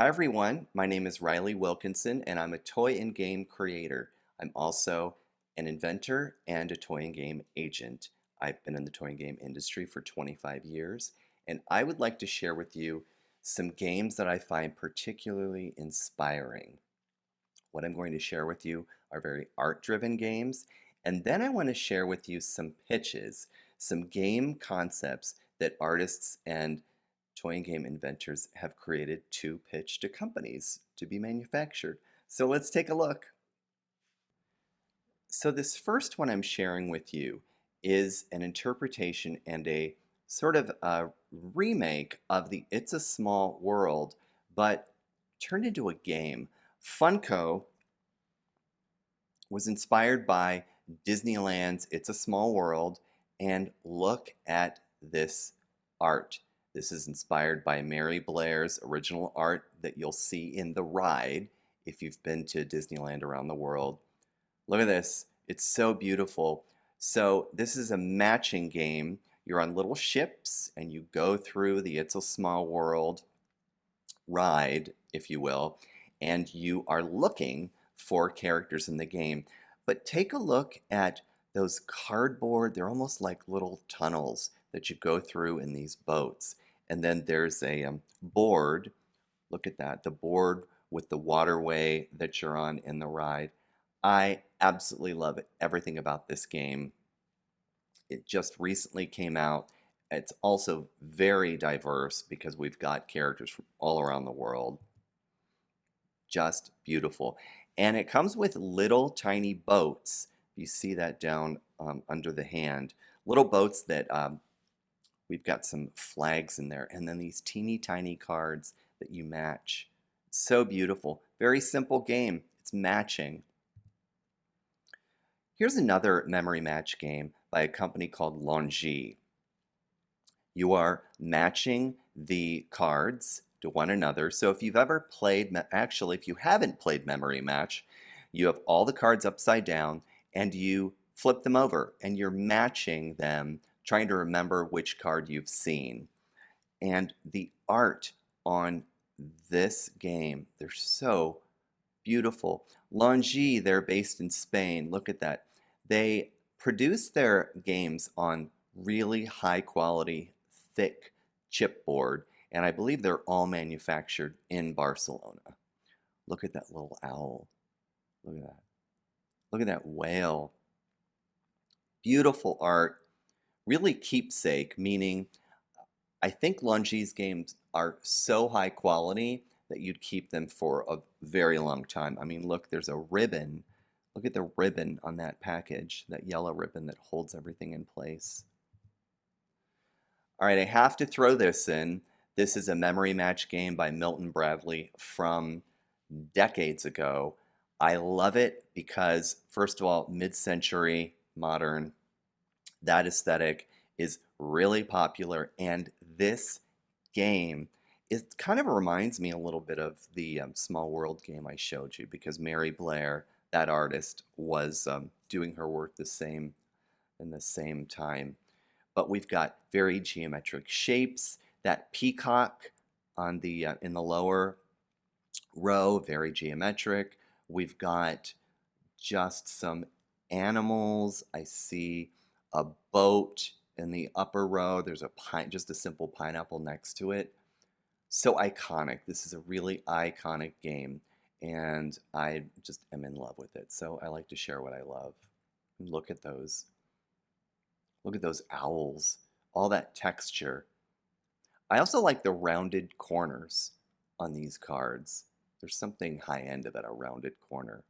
Hi everyone, my name is Riley Wilkinson and I'm a toy and game creator. I'm also an inventor and a toy and game agent. I've been in the toy and game industry for 25 years and I would like to share with you some games that I find particularly inspiring. What I'm going to share with you are very art-driven games, and then I want to share with you some pitches, some game concepts that artists and toy and game inventors have created to pitch to companies to be manufactured. So let's take a look. So this first one I'm sharing with you is an interpretation and a sort of a remake of the It's a Small World, but turned into a game. Funko was inspired by Disneyland's It's a Small World, and look at this art. This is inspired by Mary Blair's original art that you'll see in the ride if you've been to Disneyland around the world. Look at this. It's so beautiful. So this is a matching game. You're on little ships and you go through the It's a Small World ride, if you will, and you are looking for characters in the game. But take a look at those cardboard, they're almost like little tunnels that you go through in these boats. And then there's a board. Look at that, the board with the waterway that you're on in the ride. I absolutely love it, everything about this game. It just recently came out. It's also very diverse because we've got characters from all around the world. Just beautiful. And it comes with little tiny boats. You see that down under the hand. Little boats that we've got some flags in there. And then these teeny tiny cards that you match. So beautiful. Very simple game. It's matching. Here's another memory match game by a company called Londji. You are matching the cards to one another. So if you've ever played, actually, if you haven't played Memory Match, you have all the cards upside down and you flip them over and you're matching them, trying to remember which card you've seen. And the art on this game, they're so beautiful. Longhi, they're based in Spain. Look at that. They produce their games on really high quality, thick chipboard, and I believe they're all manufactured in Barcelona. Look at that little owl. Look at that. Look at that whale. Beautiful art. Really keepsake, meaning I think Longhi's games are so high quality that you'd keep them for a very long time. I mean, look, there's a ribbon. Look at the ribbon on that package, that yellow ribbon that holds everything in place. All right, I have to throw this in. This is a memory match game by Milton Bradley from decades ago. I love it because, first of all, mid-century, modern, that aesthetic is really popular, and this game, it kind of reminds me a little bit of the Small World game I showed you, because Mary Blair, that artist, was doing her work in the same time. But we've got very geometric shapes. That peacock on the in the lower row, very geometric. We've got just some animals. I see a boat in the upper row. There's just a simple pineapple next to it. So iconic. This is a really iconic game, and I just am in love with it. So I like to share what I love. Look at those. Look at those owls. All that texture. I also like the rounded corners on these cards. There's something high-end about a rounded corner.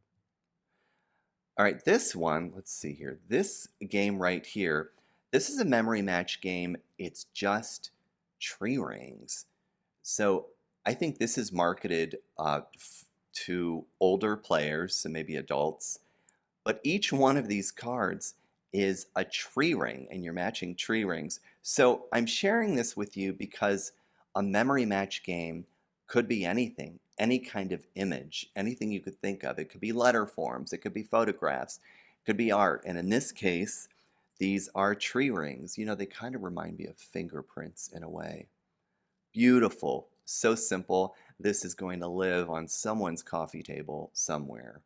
All right, this one, let's see here. This game right here, this is a memory match game. It's just tree rings. So I think this is marketed to older players, so maybe adults. But each one of these cards is a tree ring, and you're matching tree rings. So I'm sharing this with you because a memory match game could be anything, any kind of image, anything you could think of. It could be letter forms, it could be photographs, it could be art. And in this case, these are tree rings. You know, they kind of remind me of fingerprints in a way. Beautiful, so simple. this is going to live on someone's coffee table somewhere.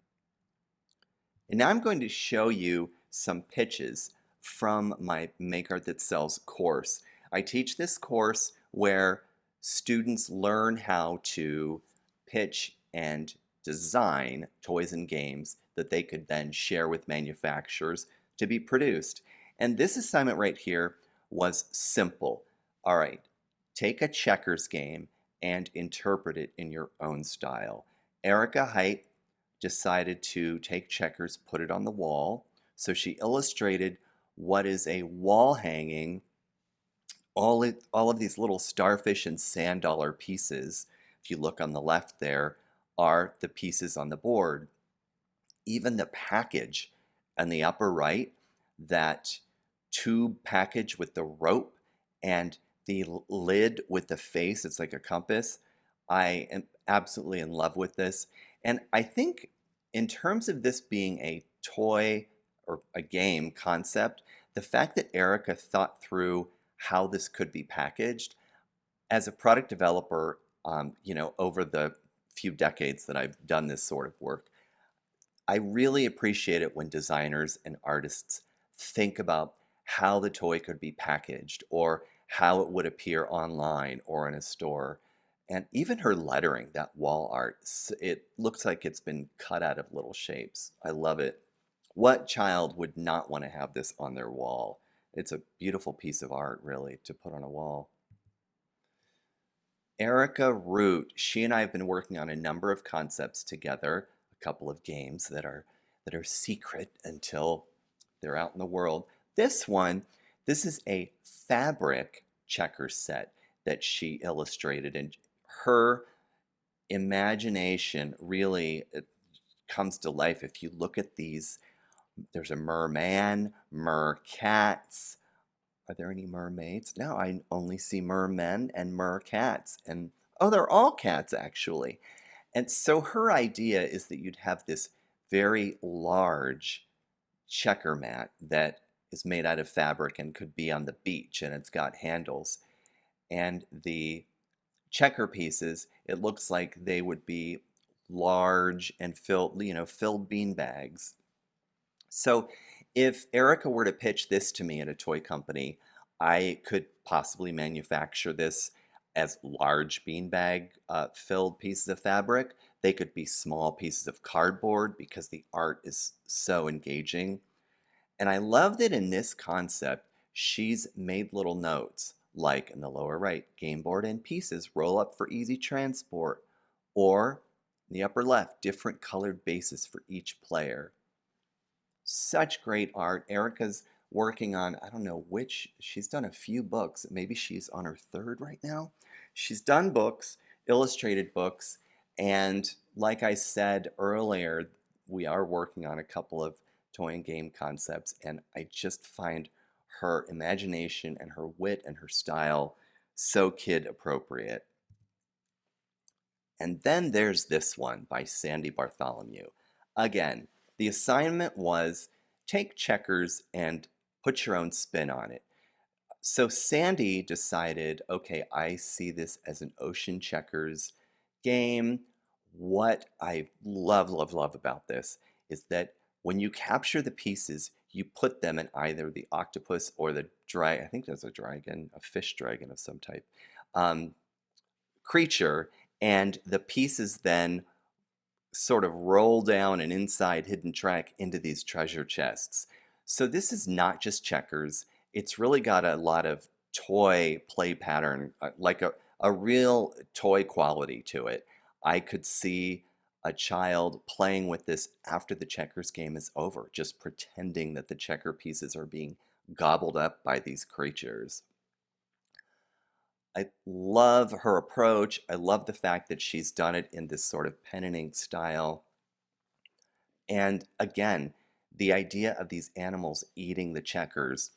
And now I'm going to show you some pitches from my Make Art That Sells course. I teach this course where students learn how to pitch and design toys and games that they could then share with manufacturers to be produced. And this assignment right here was simple. All right, take a checkers game and interpret it in your own style. Erica Hite decided to take checkers, put it on the wall. So she illustrated what is a wall hanging, all of these little starfish and sand dollar pieces. If you look on the left there, are the pieces on the board. Even the package on the upper right, that tube package with the rope and the lid with the face, it's like a compass. I am absolutely in love with this. And I think in terms of this being a toy or a game concept, the fact that Erica thought through how this could be packaged as a product developer, over the few decades that I've done this sort of work, I really appreciate it when designers and artists think about how the toy could be packaged or how it would appear online or in a store. And even her lettering, that wall art, it looks like it's been cut out of little shapes. I love it. What child would not want to have this on their wall? It's a beautiful piece of art, really, to put on a wall. Erica Root, she and I have been working on a number of concepts together, a couple of games that are secret until they're out in the world. This is a fabric checker set that she illustrated, and her imagination really comes to life if you look at these. There's a merman, mercats. Are there any mermaids? No, I only see mermen and mercats. And oh, they're all cats actually. And so her idea is that you'd have this very large checker mat that is made out of fabric and could be on the beach, and it's got handles. And the checker pieces, it looks like they would be large and filled bean bags. So if Erica were to pitch this to me at a toy company, I could possibly manufacture this as large beanbag filled pieces of fabric. They could be small pieces of cardboard because the art is so engaging. And I love that in this concept, she's made little notes, like in the lower right, game board and pieces roll up for easy transport, or in the upper left, different colored bases for each player. Such great art. Erica's working on, I don't know which, she's done a few books. Maybe she's on her third right now. She's done books, illustrated books, and like I said earlier, we are working on a couple of toy and game concepts, and I just find her imagination and her wit and her style so kid appropriate. And then there's this one by Sandy Bartholomew. Again, the assignment was take checkers and put your own spin on it. So Sandy decided, okay, I see this as an ocean checkers game. What I love, love, love about this is that when you capture the pieces, you put them in either the octopus or the dragon, I think there's a dragon, a fish dragon of some type, creature, and the pieces then sort of roll down an inside hidden track into these treasure chests. So this is not just checkers. It's really got a lot of toy play pattern, like a real toy quality to it. I could see a child playing with this after the checkers game is over, just pretending that the checker pieces are being gobbled up by these creatures. I love her approach. I love the fact that she's done it in this sort of pen and ink style. And again, the idea of these animals eating the checkers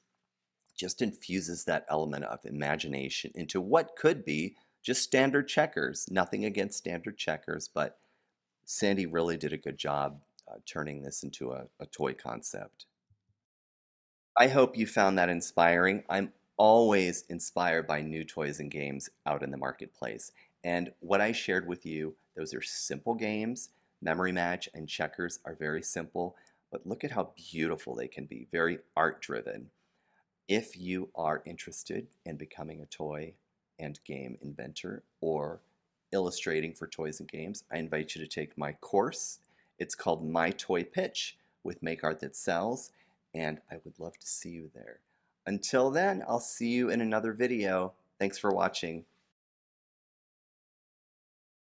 just infuses that element of imagination into what could be just standard checkers. Nothing against standard checkers, but Sandy really did a good job turning this into a toy concept. I hope you found that inspiring. I'm always inspired by new toys and games out in the marketplace. And what I shared with you, those are simple games. Memory Match and Checkers are very simple, but look at how beautiful they can be, very art driven. If you are interested in becoming a toy and game inventor or illustrating for toys and games, I invite you to take my course. It's called My Toy Pitch with Make Art That Sells, and I would love to see you there. Until then, I'll see you in another video. Thanks for watching.